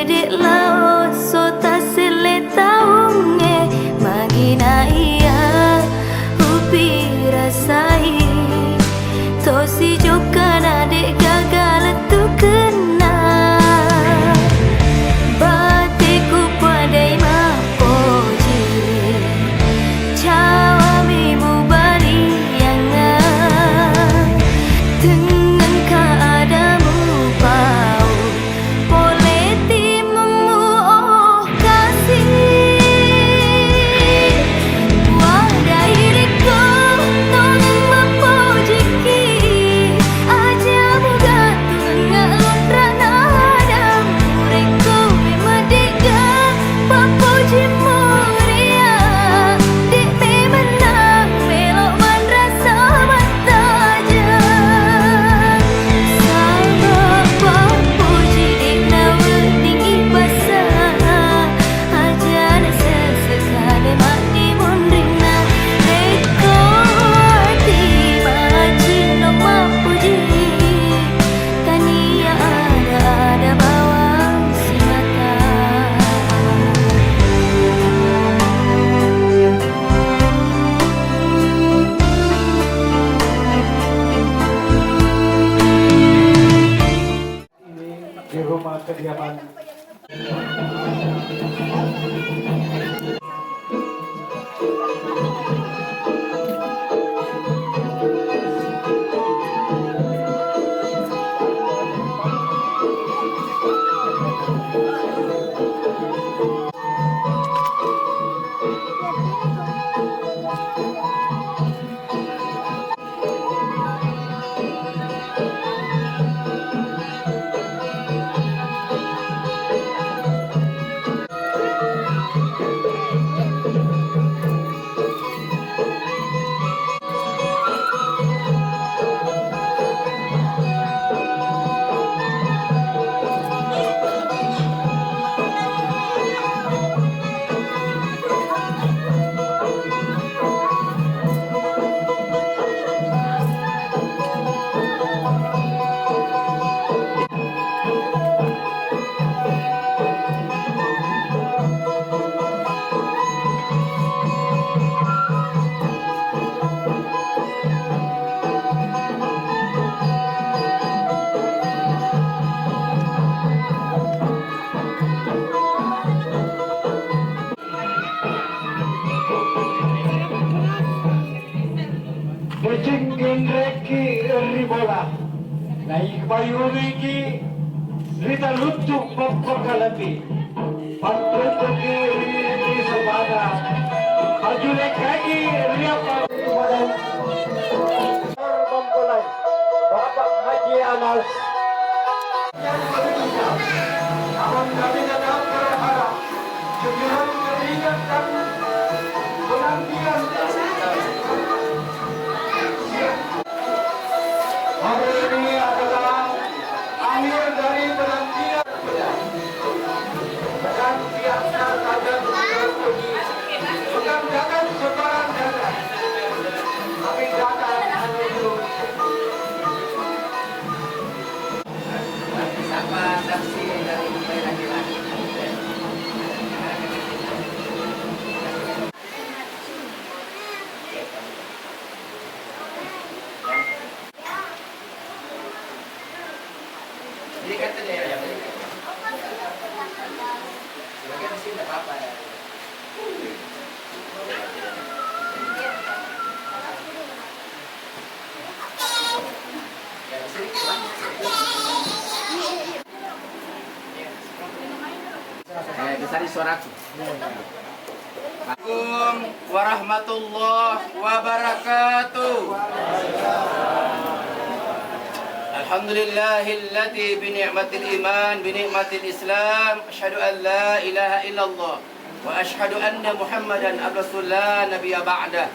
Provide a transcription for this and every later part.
dek lao so ta sele taunge magina iya upi rasai to si jokana dek gagal tu kena batiku padai mapoji cawami mubari yang dengan keadamu bau poleti memu oh kasih wadai diriku tolong mapojiki aja muga tengah lontrana adam mereka memadiga papoji muria dek memenang melok man rasa mataja sama papoji dek nawa tinggi basah aja nasa sekali mati mondrina reko arti macin no mapuji tania ada bawang si mata di rumah kediaman Bejingkin reki ribola naik bayu reki rita lutuk pokokalapi patrutuki riki sabada ajule kaki riapa mempelai Bapak Haji Anas yang berikutnya akan kami datang berharap kejuran mengingatkan penantian hari ini adalah akhir dari penantian dan pihaknya akan beruji bukan jangan sebarang dana tapi dana menuju Siapa saksi dari laki-laki? Jadi katanya ya, sebagian di sini tidak apa-apa ya. Ya, sedikit lah. Besari suaraku. Assalamualaikum warahmatullahi wabarakatuh. Alhamdulillahilladzi bi ni'matil iman bi ni'matil islam asyhadu an la ilaha illallah wa asyhadu anna muhammadan rasulullah nabiyya ba'da.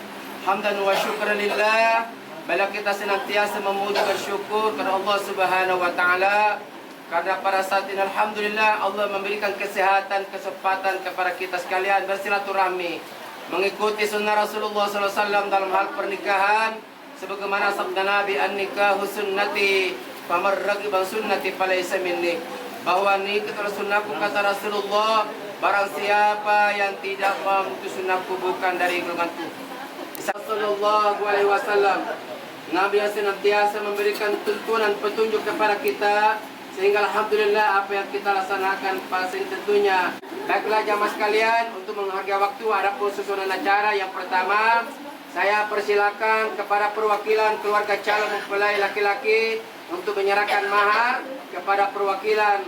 Hamdan wa syukran lillah. Bila kita senantiasa memuji bersyukur kepada Allah Subhanahu wa taala karena pada saat ini alhamdulillah Allah memberikan kesehatan, kesempatan kepada kita sekalian bersilaturahmi, mengikuti sunnah Rasulullah SAW dalam hal pernikahan, sebagaimana sabda Nabi an-nikahu sunnati faman ragiba sunnati falaysa minni. bahwa ini ketua sunnahku kata Rasulullah, barang siapa yang tidak mengikuti sunnahku bukan dari golonganku. Sallallahu alaihi wasallam, Nabi yang senantiasa memberikan tuntunan petunjuk kepada kita, sehingga alhamdulillah apa yang kita laksanakan pasti tentunya. Baiklah jamaah sekalian, untuk menghargai waktu ada susunan acara. Yang pertama, saya persilakan kepada perwakilan keluarga calon mempelai laki-laki untuk menyerahkan mahar kepada perwakilan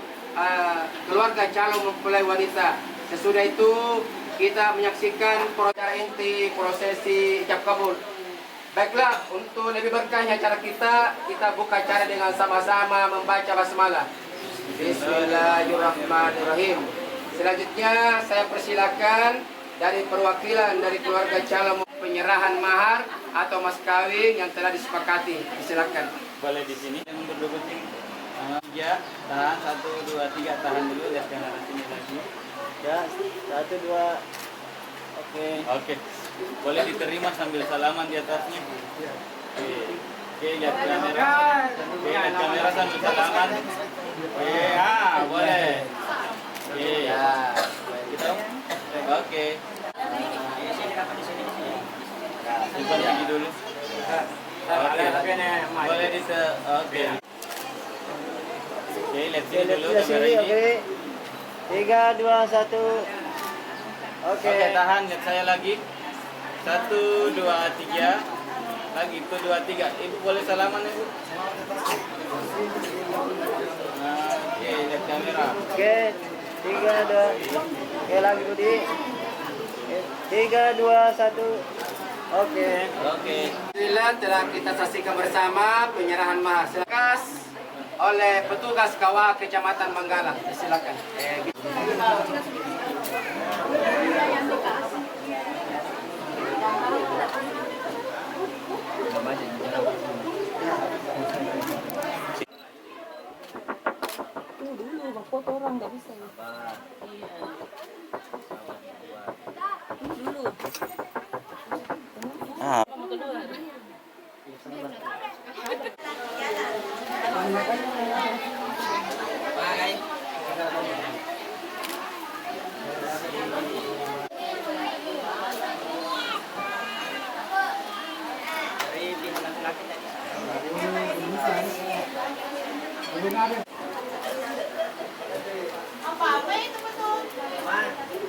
keluarga calon mempelai wanita. Sesudah itu kita menyaksikan acara inti prosesi ijab kabul. Baiklah, untuk lebih berkahnya acara kita buka acara dengan sama-sama membaca basmalah. Bismillahirrahmanirrahim. Selanjutnya saya persilakan dari perwakilan dari keluarga calon penyerahan mahar atau mas kawin yang telah disepakati. Silakan. Boleh di sini yang berdua kucing. Ya, tahan 1 2 3 tahan dulu, lihat yang arah sini lagi. Ya, 1 2. Oke. Boleh diterima sambil salaman di atasnya. Oke, lihat kamera. Lihat kamera sambil salaman. Boleh. Ya. Gitu. Oke. Simpan lagi dulu. Oke. Boleh oke. Oke, lihat sini dulu kamera ini. 3, 2, 1. Oke, tahan, lihat saya lagi. 1 2 3. Lagi itu 2 3. Ibu boleh salaman, Ibu? Oke, lihat kamera. Oke, 3, 2. Oke, lagi Budi. 3, 2, 1. Oke. Alhamdulillah telah kita saksikan bersama penyerahan mahar selekas oleh petugas kawah Kecamatan Manggala. Silakan. Dulu bang foto orang nggak bisa. Dulu.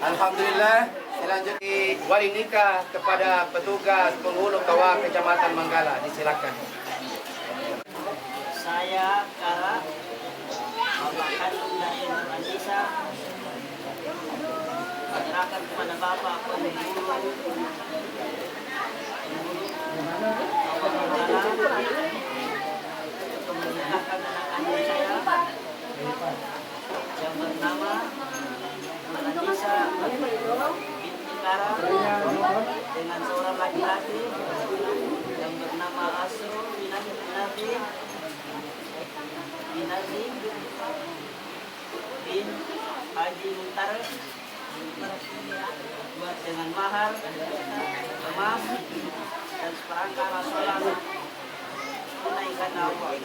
Alhamdulillah, selanjutnya wali nikah kepada petugas penghulu kawah Kecamatan Manggala. Disilakan. Saya Kara Bapak kandung dari Nurhanisa menyerahkan kepada Bapak penghulu untuk menikahkan anak kandung saya yang bernama Nurhanisa binti Kara dengan seorang laki-laki yang bernama Asro Binardi bin Haji Muntar dengan mahar emas dan seperangkat rasolan tunaikan awal.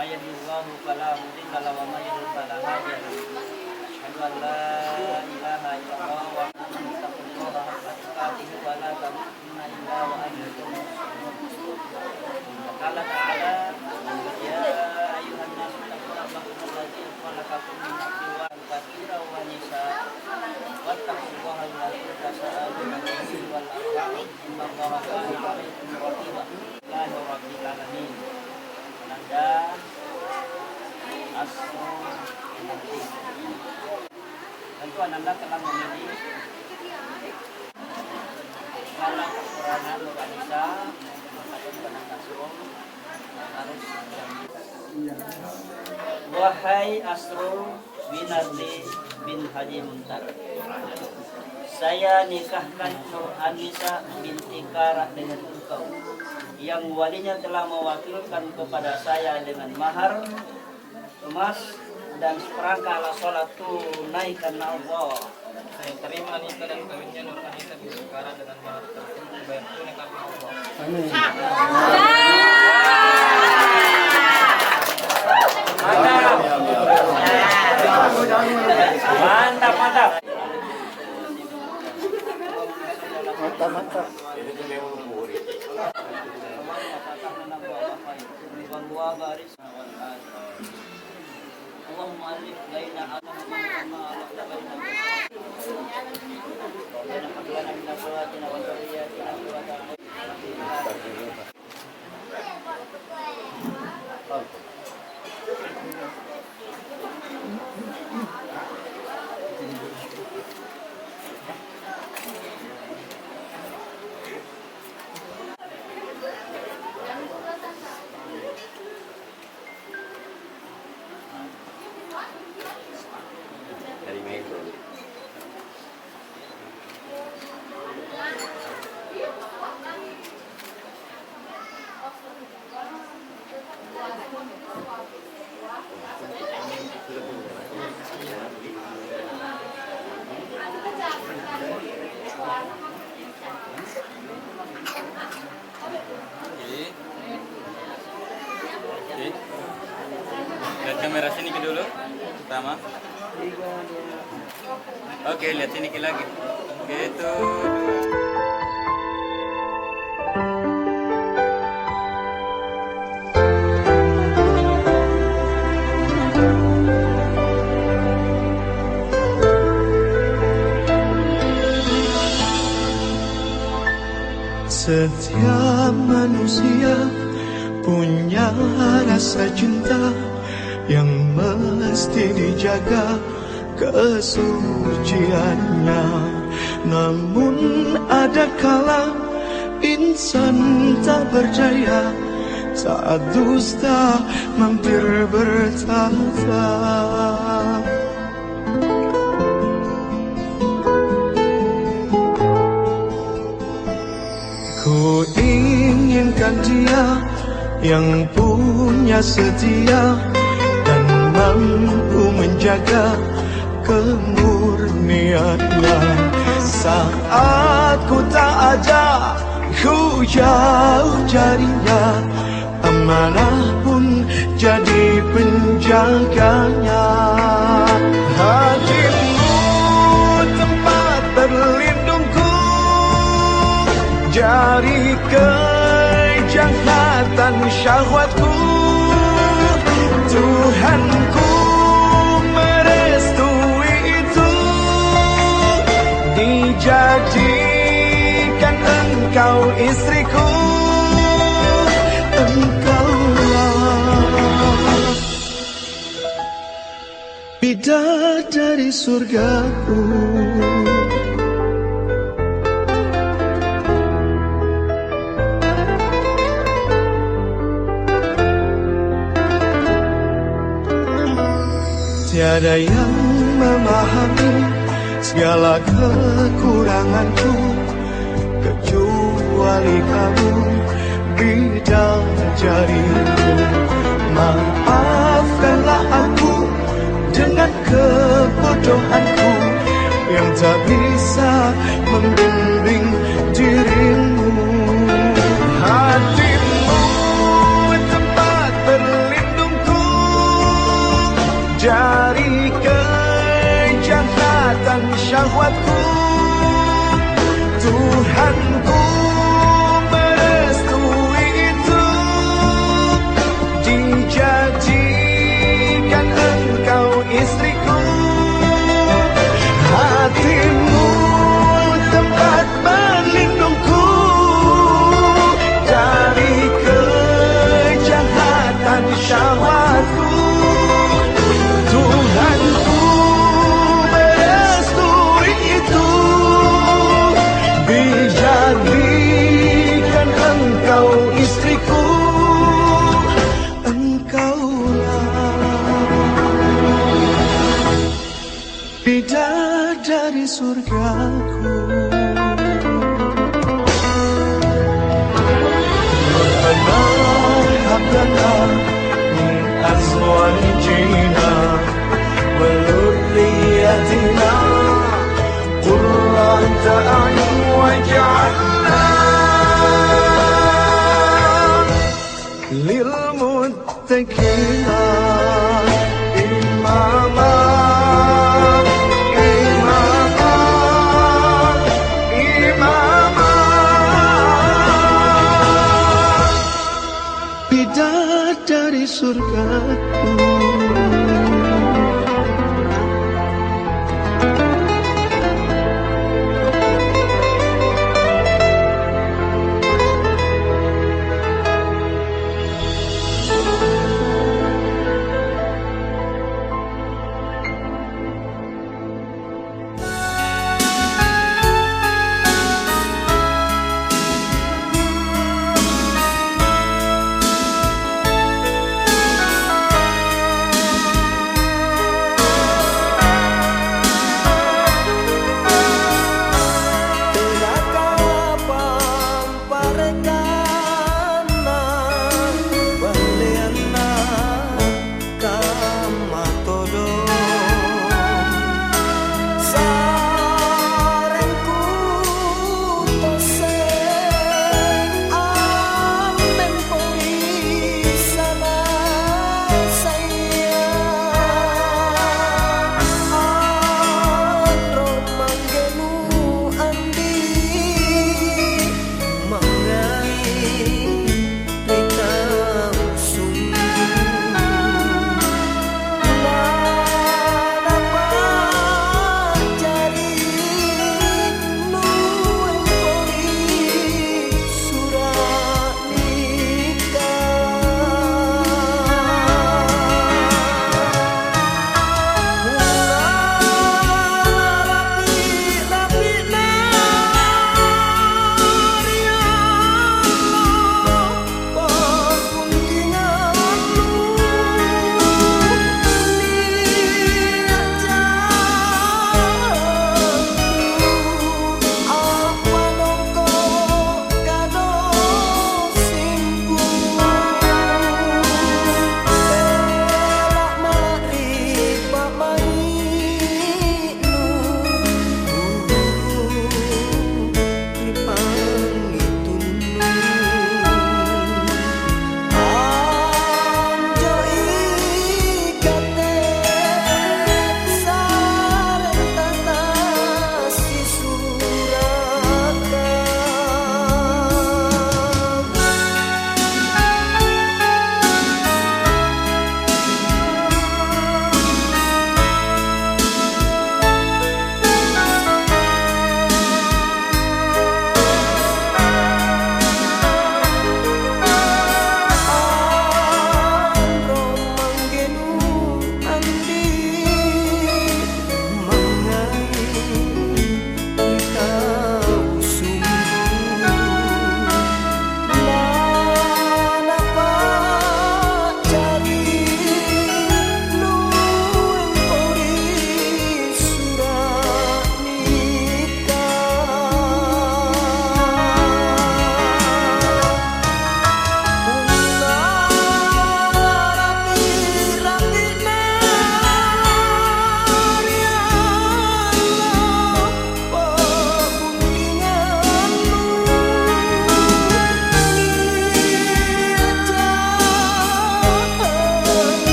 Mayyadillahu fala mudilla lahu wa mayyadil fala hadiya lahu. Asyhadu an la ilaha illallah wa astaghfirullah haqqa tuqatih wa la tamutunna illa wa antum muslimun. Qala ta'ala ya ayyuhan nas taqu rabbakum alladzi khalaqakum min nafsin wahidatin wa nisaa wattaqullaha alladzi tasaaluna bihi wal arham innallaha kana 'alaykum raqiba. Alhamdulillahirabbil alamin. Dan Asro tentu Ananda telah memilih kepala Kepulauan Nurhanisa atau Banang Kasro harus Wahai Asrul Winardi bin Haji Muntar, saya nikahkan Nur Anissa binti Karah dengan engkau, yang walinya telah mewakilkan kepada saya dengan mahar emas dan seperangkat alat sholat tunai karena Allah. Saya terima nikah dan kawinnya Nur Anissa binti Karah dengan mahar tersebut dibayar tunai karena Allah. Mantap, mantap. Allahumma alif baina anfusina Lihat kamera sini ke dulu. Pertama. Oke, lihat sini ke lagi. Gitu. Setiap manusia punya rasa cinta yang mesti dijaga kesuciannya. Namun ada kala insan tak berdaya saat dusta mampir bertata. Ku inginkan dia yang punya setia dan mampu menjaga kemurniannya. Saat ku tak ada, ku jauh carinya, amanah pun jadi penjaganya. Hatimu tempat berlindungku, jari kejahatan syahwatku. Tuhanku merestui itu, dijadikan engkau istriku. Engkaulah bidadari surgaku. Tiada yang memahami segala kekuranganku kecuali kamu, bidadariku. Maafkanlah aku dengan kebodohanku yang tak bisa membimbing dirimu. Hatimu tempat berlindungku, dari kejahatan syahwatku. Tuhanku merestui itu, dijadikan engkau istriku. Hatimu tempat berlindungku, dari kejahatan syahwatku. Tuhanku merestui itu, dijadikan engkau istriku. Engkau dari surgaku. Rabbana hab lana min azwajina wa dhurriyyatina qurrata a'yun waj'alna lil muttaqina imama. Dari surgaku.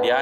Dia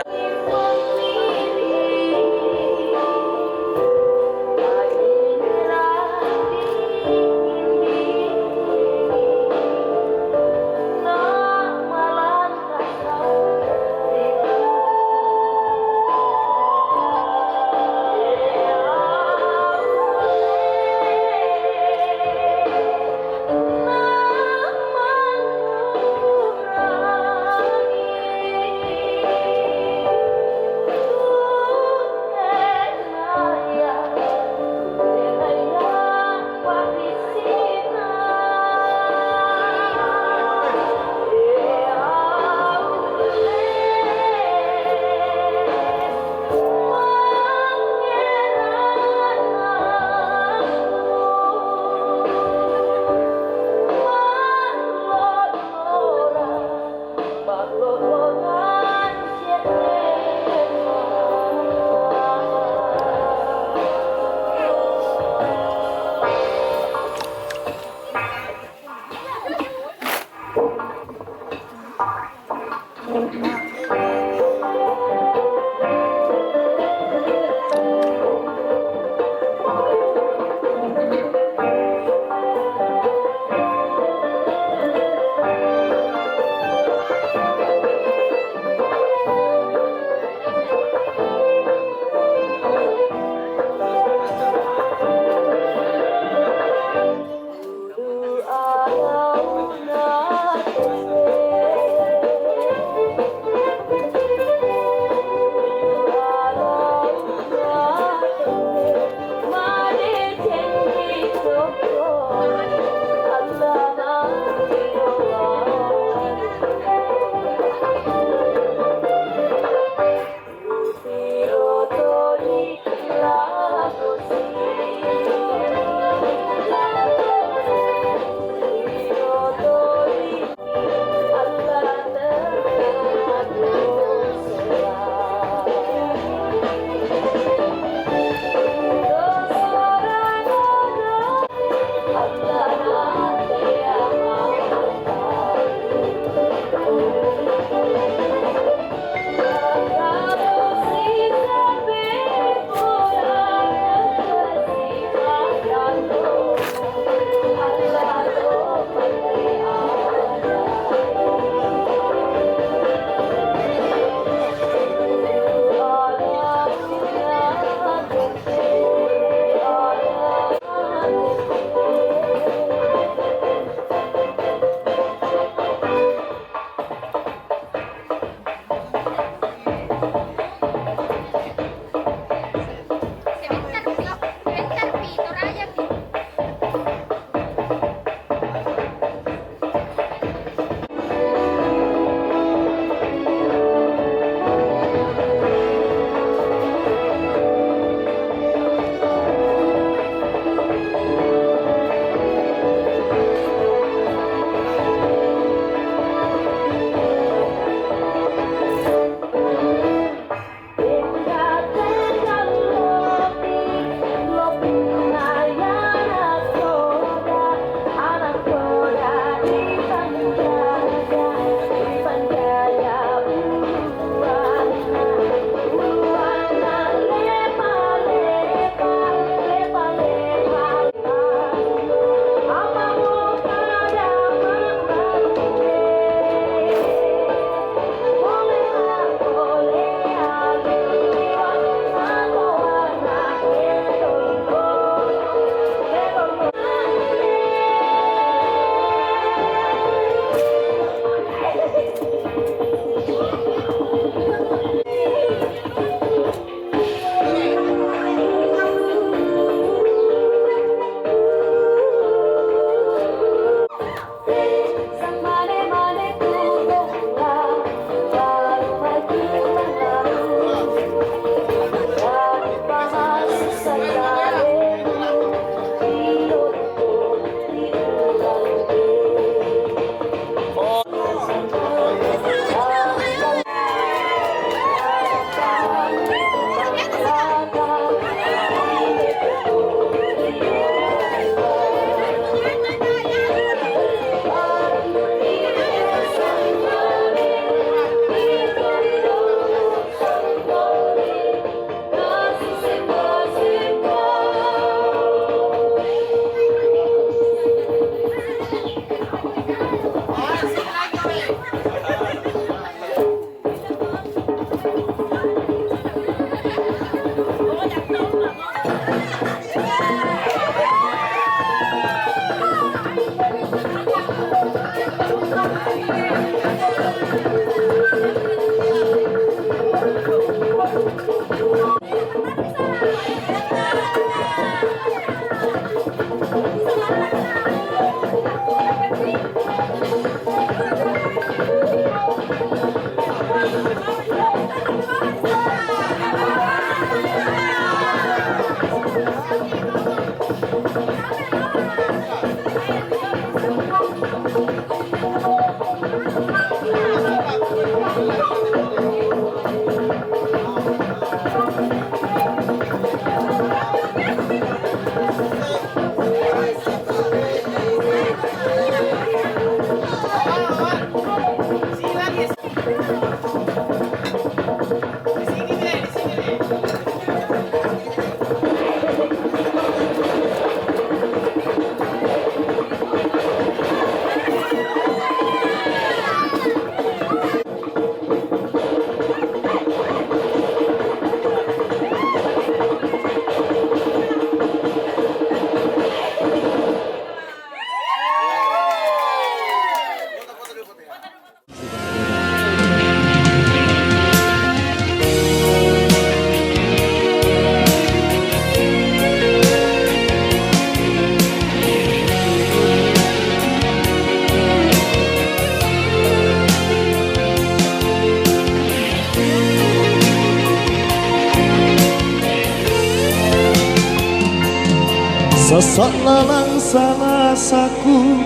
Sesak lalang salasaku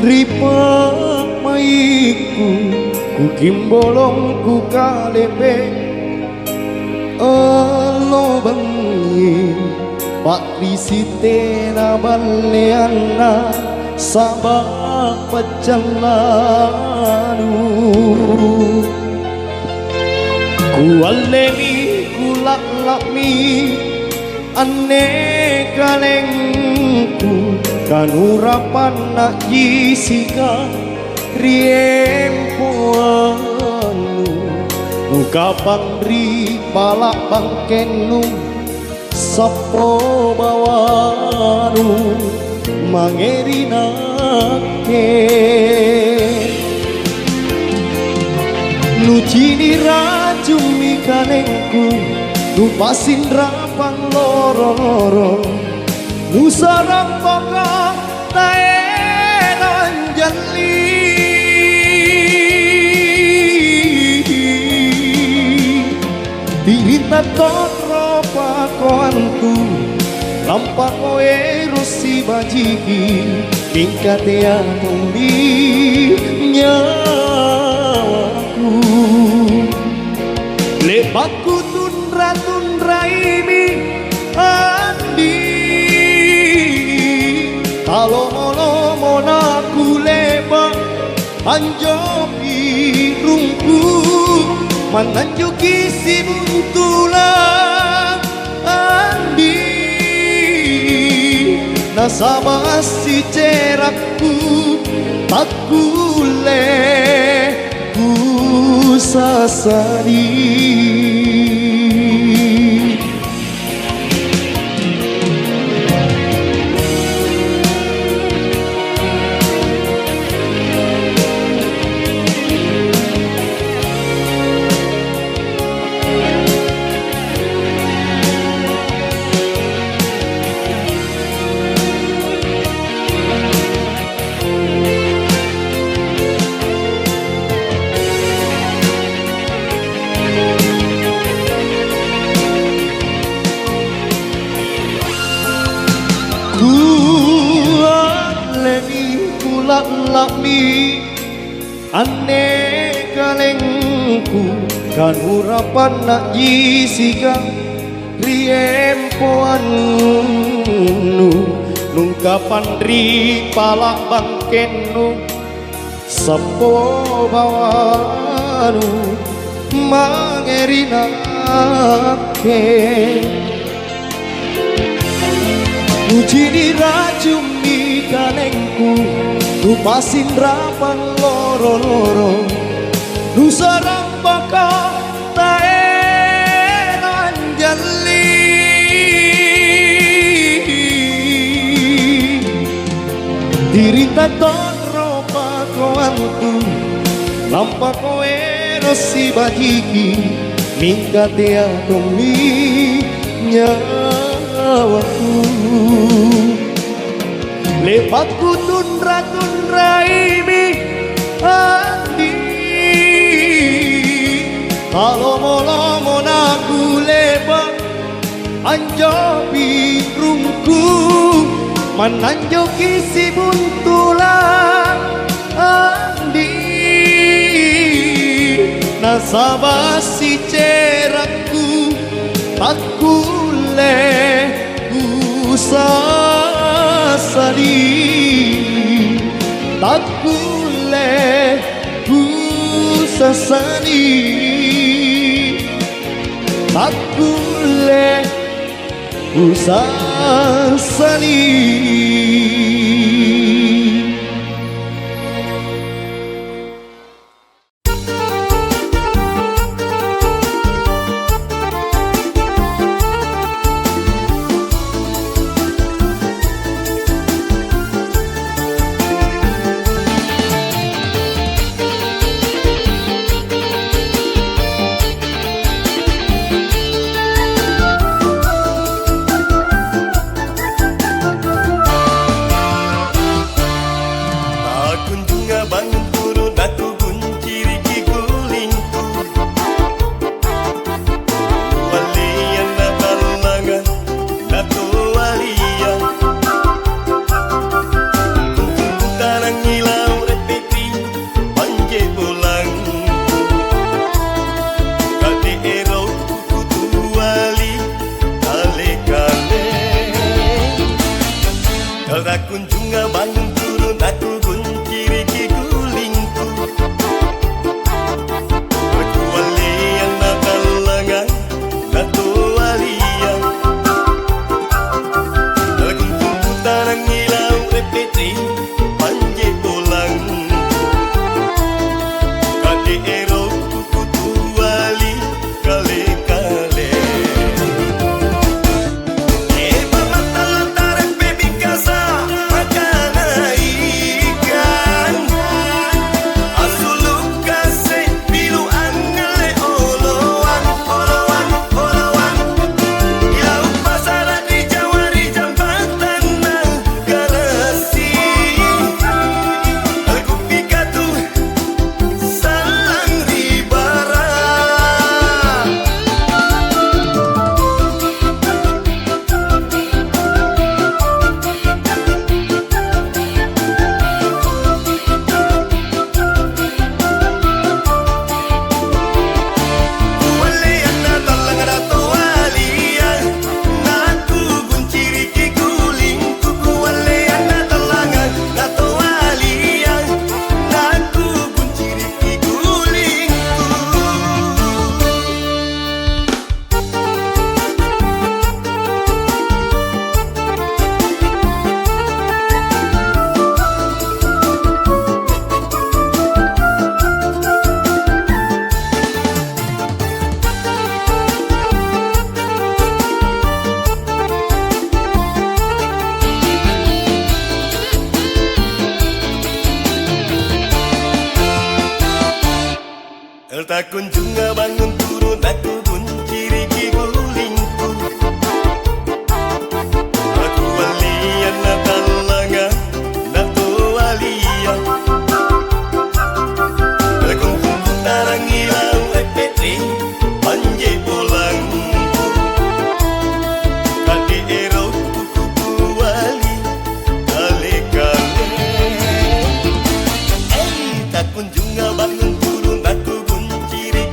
ripak maiku ku kimbolong ku kalepe elo bengi pak risite na baleana sabak pecalanu ku alemi ku laklami ane kalengku kanurapan nak jisika riempoanu nukapang ri balak bangkenu sapo bawanu mangerinake nucini rajumi kalengku nupasin rapang loro-loro nusarang baka taenan jali dirita totro pakoanku lampak oero si bajiki tingkate atumbi nyawaku lepaku tundra ini andi kalau molo aku lebak anjopi rungku mananjuki si buntulang andi nasabah si cerakku tak kule ku sasari lakmi ane kalengku kanurapan nak jisika riempoanu nungkapan ri palak bangkenu sapo bawanu mangerinake ujini rajumi kalengku nupasin rapang loro-loro nusarang baka taenan jali dirita totro pakoanku lampak koero si bajiki mingkate atombi nyawaku lepatku tundra ini andi kalau molamon aku lepak anjopi rungku mananjoki si buntulang andi nasabah si cerakku tak kule sasari tak kule ku sasari tak kule ku sasari. Tak kunjung bangun turun aku kunciri gulingku. Aku walian nakalangan nato walian. Aku tunggu tarang hilang repeti panje pulang. Kaki ero kutu wali kale kale. Tak kunjung bangun turun aku kunciri gulingku. Aku walian nakalangan nato walian. Aku tunggu tarang hilang repeti panje pulang. Kaki ero kutu wali kale kale. Tak kunjung bangun turun aku kunciri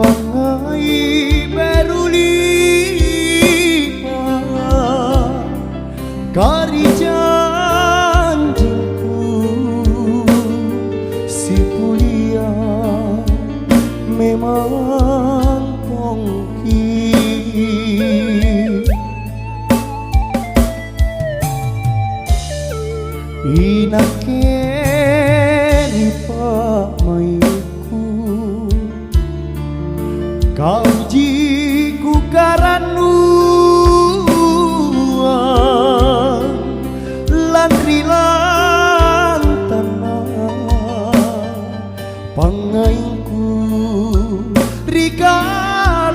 pangai berulipa kari janjingku si kuliah memang kongki inakeni pak maiku kau jiku karanuan lan rilan tanah pangainku rikalenu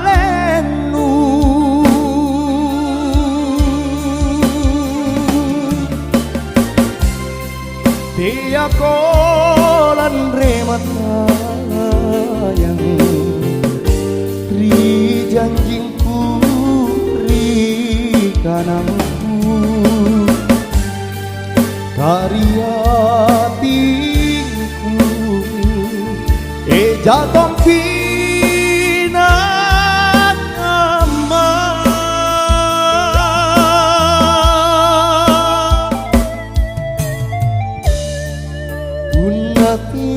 dia kolan remata yang ri janjingku ri kanangku karya tingku jatong pinat aman unati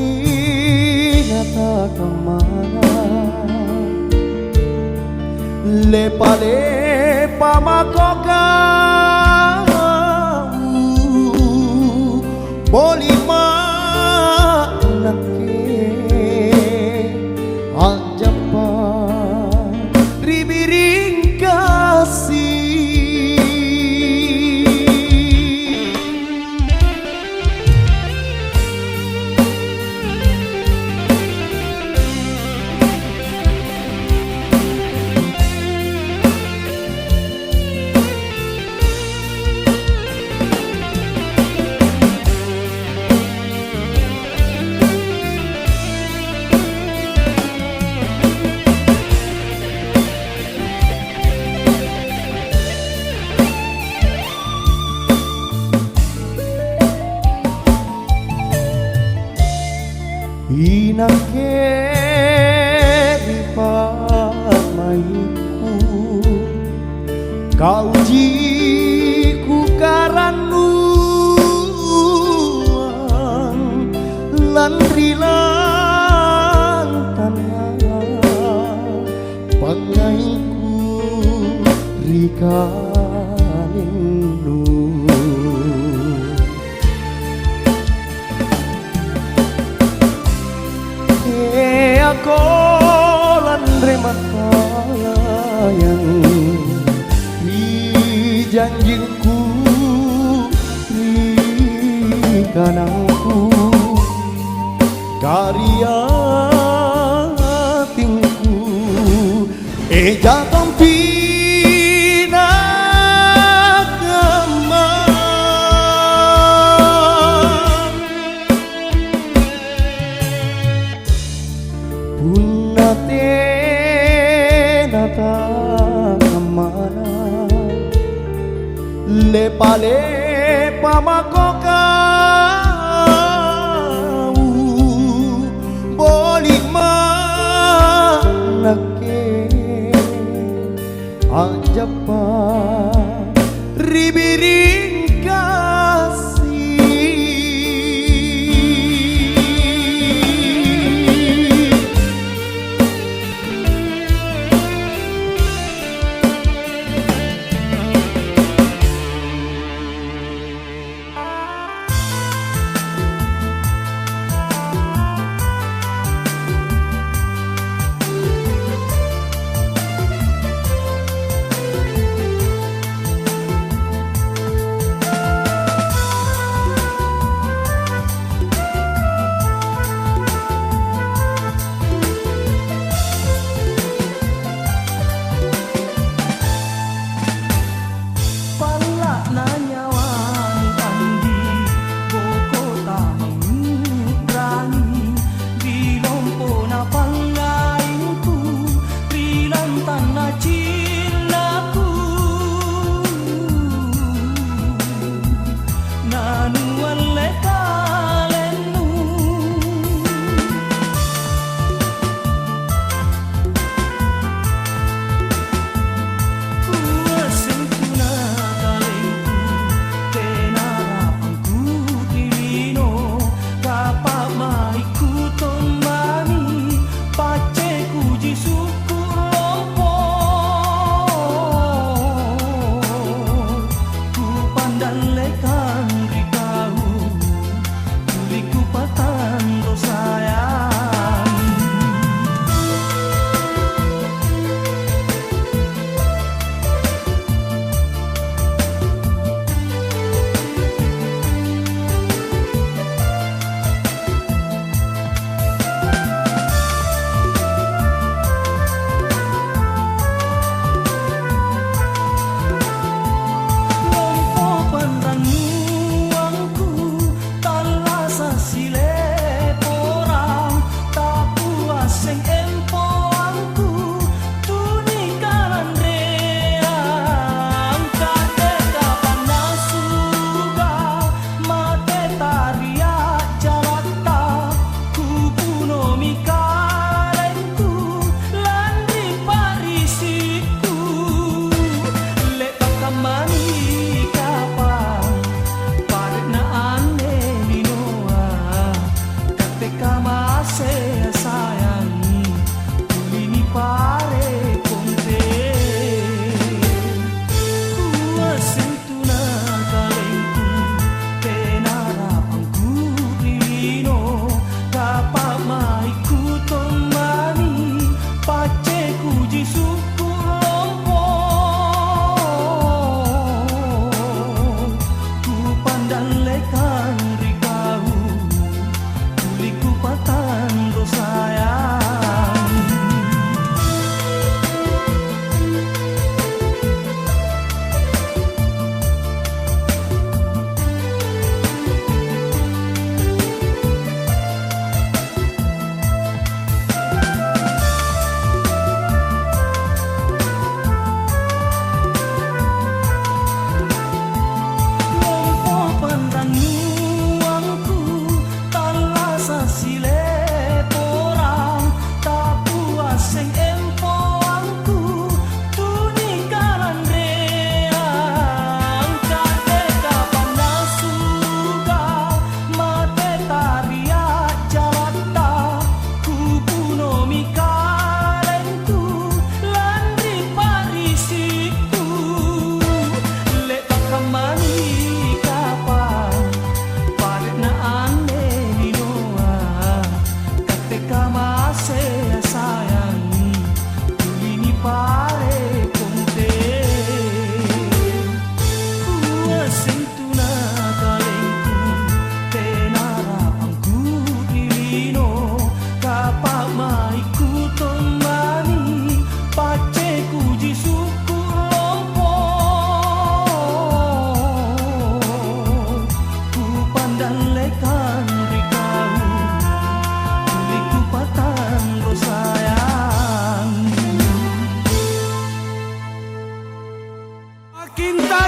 nata kemana lepa-lepa makoka bolima nake ajapa ribiring kasih inake pamaiku kau jiku karanuan lan rilan tanah pangaiku rikalenu aku lan remata yang di janjingku di kanangku karya tingku jatong pina punate nata kemana lepa-lepa makoka boleh manake ajapa ribiring kasih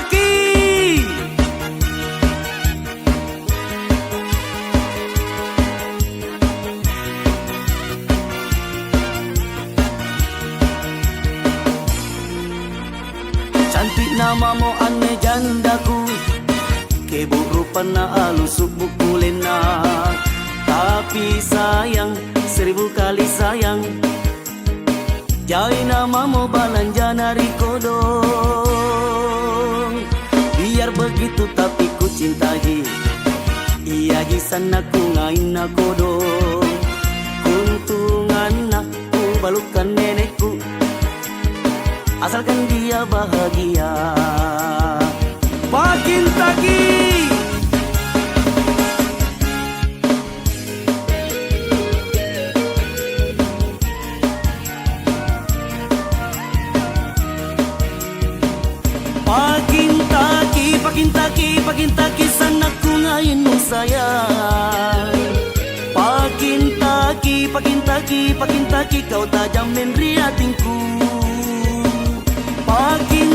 taki. Cantik namamu aneh jandaku, keburupan na alusuk bukulena. Tapi sayang, 1000 kali sayang, jai namamu balanjana rikodong. Biar begitu tapi ku cintai, iya jisan aku ngain na kodong. Kuntungan aku balukan nenekku, asalkan dia bahagia. Makin taki. Pakin taki sanakku ngain mo sayang. Pakin taki kau tajam menriatingku. Pakin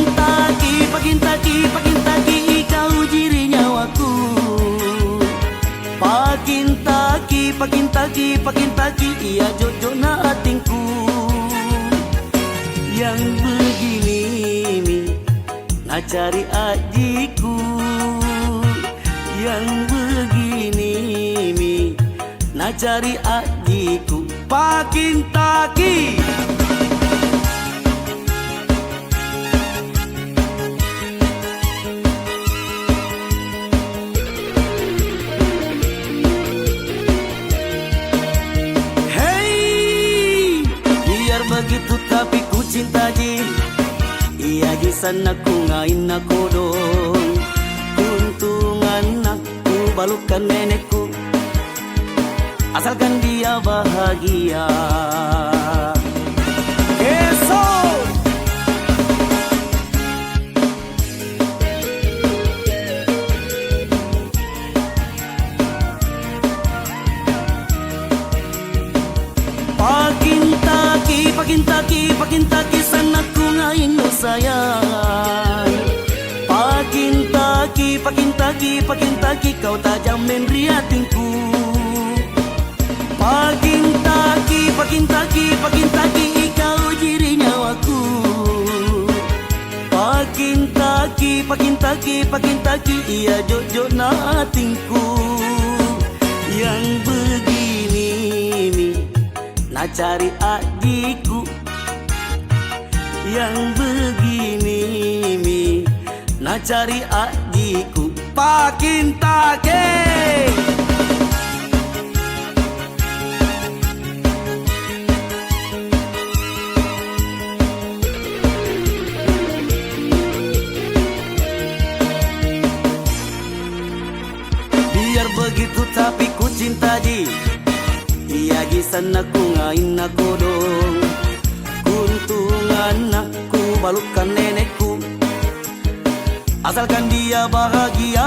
taki kau jiri nyawaku. Pakin taki iya jojo na atingku. Yang begini mi ngacari adikku, yang begini mi ngacari adikku. Pakin taki. Hey, biar begitu tapi ku cinta ji. Iya jisan aku ngain na kodong. Kuntungan aku balukan nenekku, asalkan dia bahagia. Keso. Pakin taki sanakku ngain mo sayang. Pakin taki kau tajam menriatingku. Pakin taki kau jiri nyawaku. Pakin taki iya jojo na atingku. Yang begini mi na cari adikku, yang begini mi na cari adikku. Pakin take. Biar begitu tapi ku cinta ji. Iya jisan aku ngain na kodong. Kuntungan aku balukan nenekku, asalkan dia bahagia.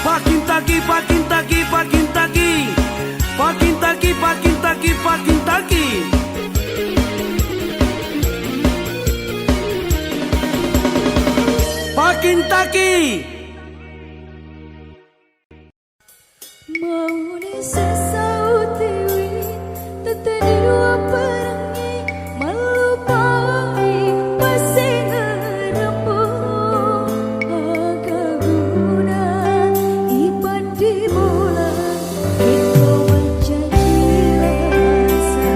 Pakin taki. Pakin taki. Mau ni sesau tiwi, tetap dua perangi, melupai masih ngerembung. Agak guna ipan di bulan, itu menjadi rasa.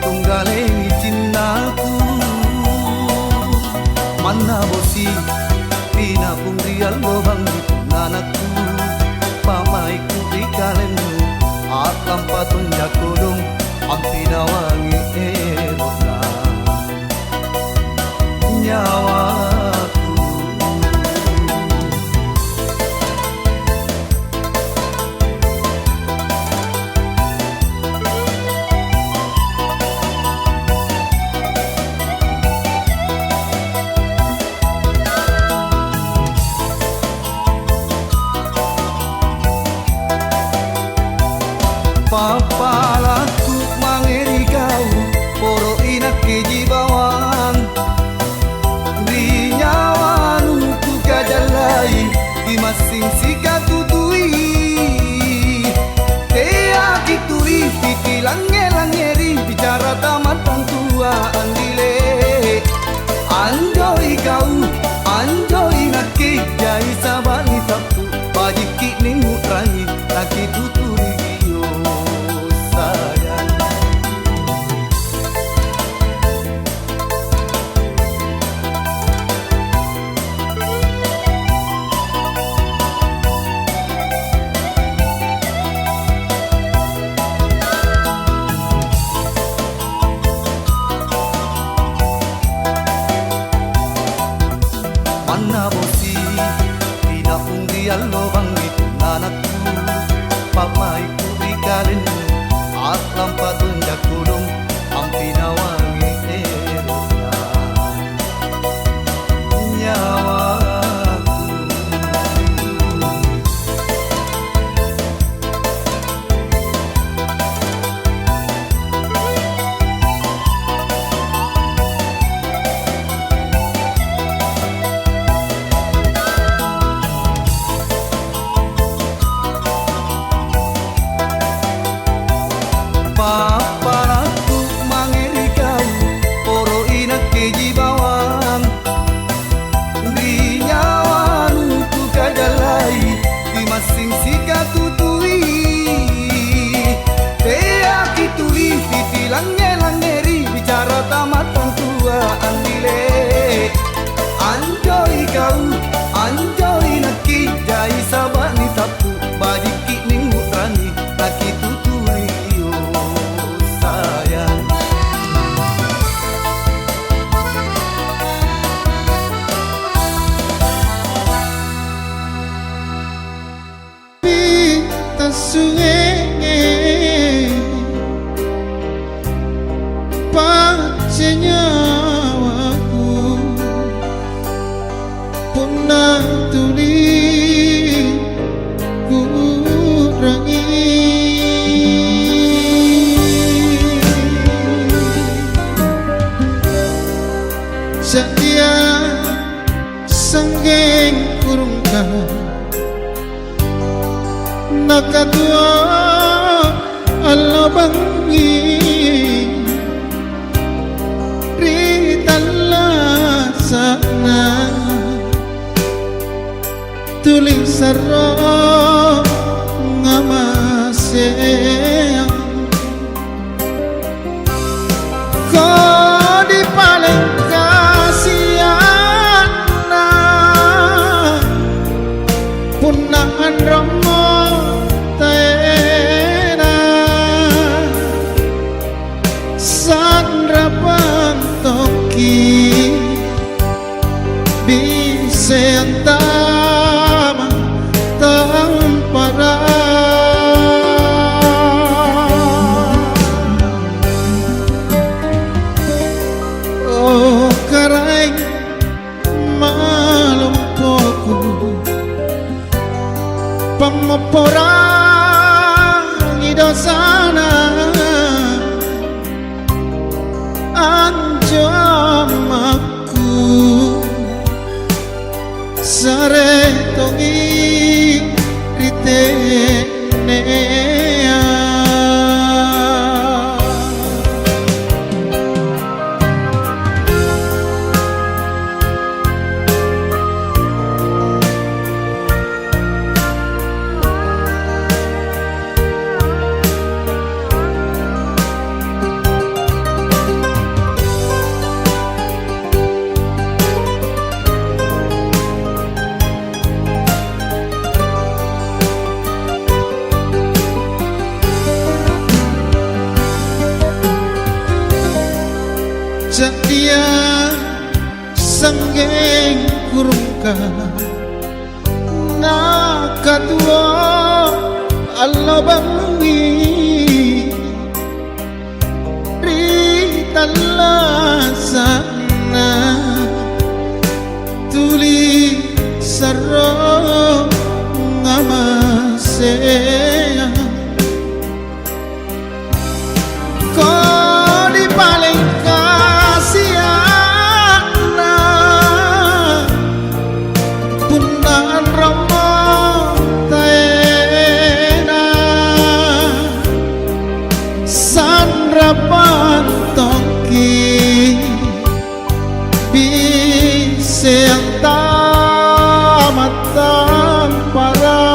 tunggaleni cintaku. Mana bosi pina pung rial lobang di punanakku. Pamaiku di kalenmu akam patun jakodong ampina wangi erotna nyawaku. Papalaku mangeri kau poro inak keji bawang di nyawanu ku kajalai di masing sika tutui tea kituri titi lange-langeri bicara tamat tua andile anjoi kau anjoi nakki jai sabali taptu bajiki ningu rangi laki tuturi gio sayang. Mana bosi tina ungdial lobang itu nanakku. Pamaiku di kalenmu aklam patun jakodong ampina wangi erotna nyawaku. Papalaku mangeri kau poro inak keji bawang di nyawanu ku kajalai di masing sika tutui tea kituli titi lange-langeri bicara tamat tua andile anjoi kau anjoi nakki jai sabani tapu bajiki ningu rani laki tuturi yo sayang. Pita sungai pace nyawaku punah tuli kurangi setia sanggeng kurungkan nakatua alabangi ritalla sana tulis sarro ngamase ko di paling kasihan punahan romo tena sandra pantoki bisentama tampara oh karai malumpoku pamaporang idosana anjamaku sare tongi ritenea cak dia sanggeng kurungka nakatua Allah bangi ritalla sana tuli sarro ngamasea kau di paling kasiana pundan romo taena sandrapan tongki bisa yang tamat tampara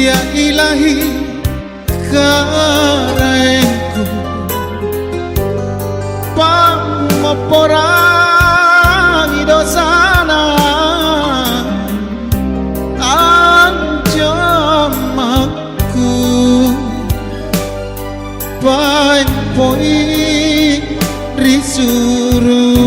ya ilahi karengku pamoporangi dosana anjamaku baik poi risuruga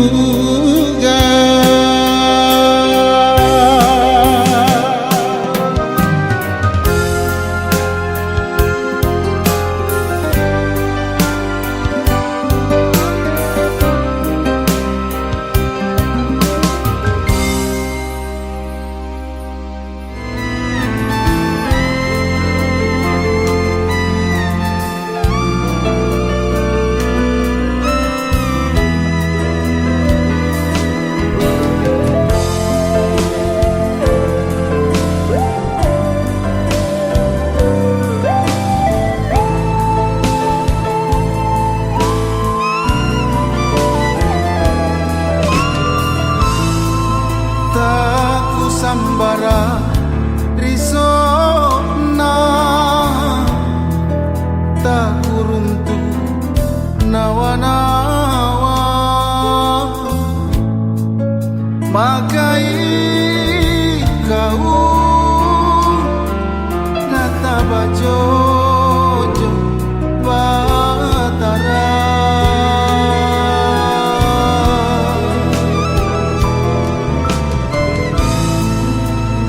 sambara risona tak kuruntu nawa-nawa makai kau nata bajojo batara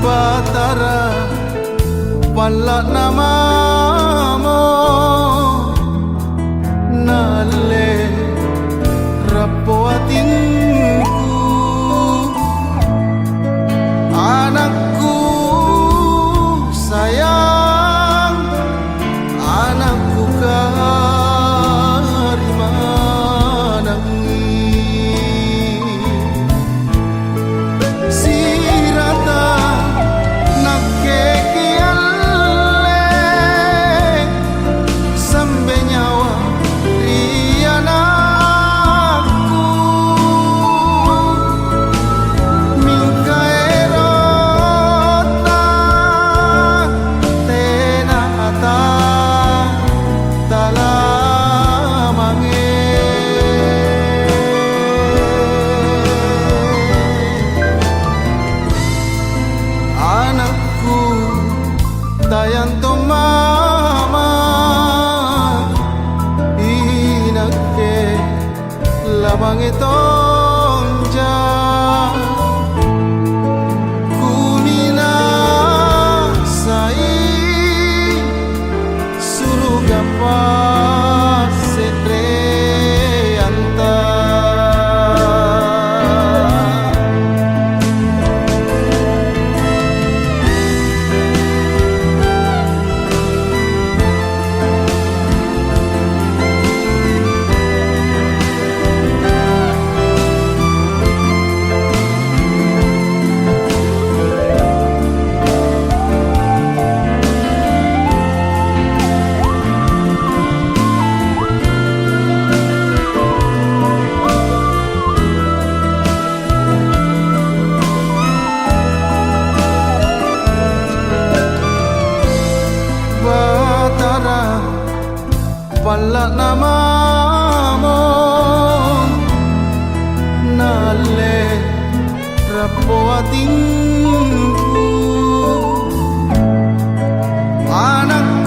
batara pala namamo nale rapoatinku anakku sayang anakku karimanangi sirata tayanto mama inakke labang itonja kumina sai suruga pasetre anta pala namamo nale rapoatinku anakku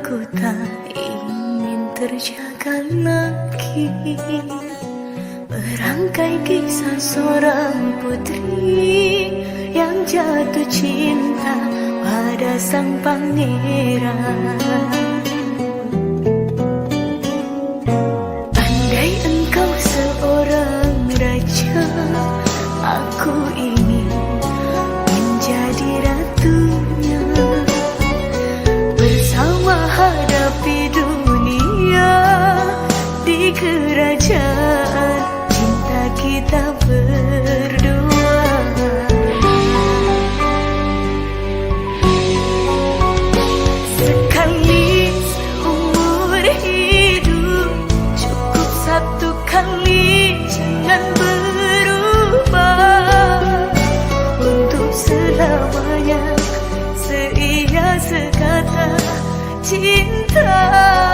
Aku tak ingin terjaga lagi merangkai kisah seorang putri yang jatuh cinta pada sang pangeran. Andai engkau seorang raja, aku ingin menjadi ratunya. Bersama hadapi dunia di kerajaan cinta kita berdua. Sekali umur hidup cukup satu kali, jangan berubah untuk selamanya. Seia sekata cinta.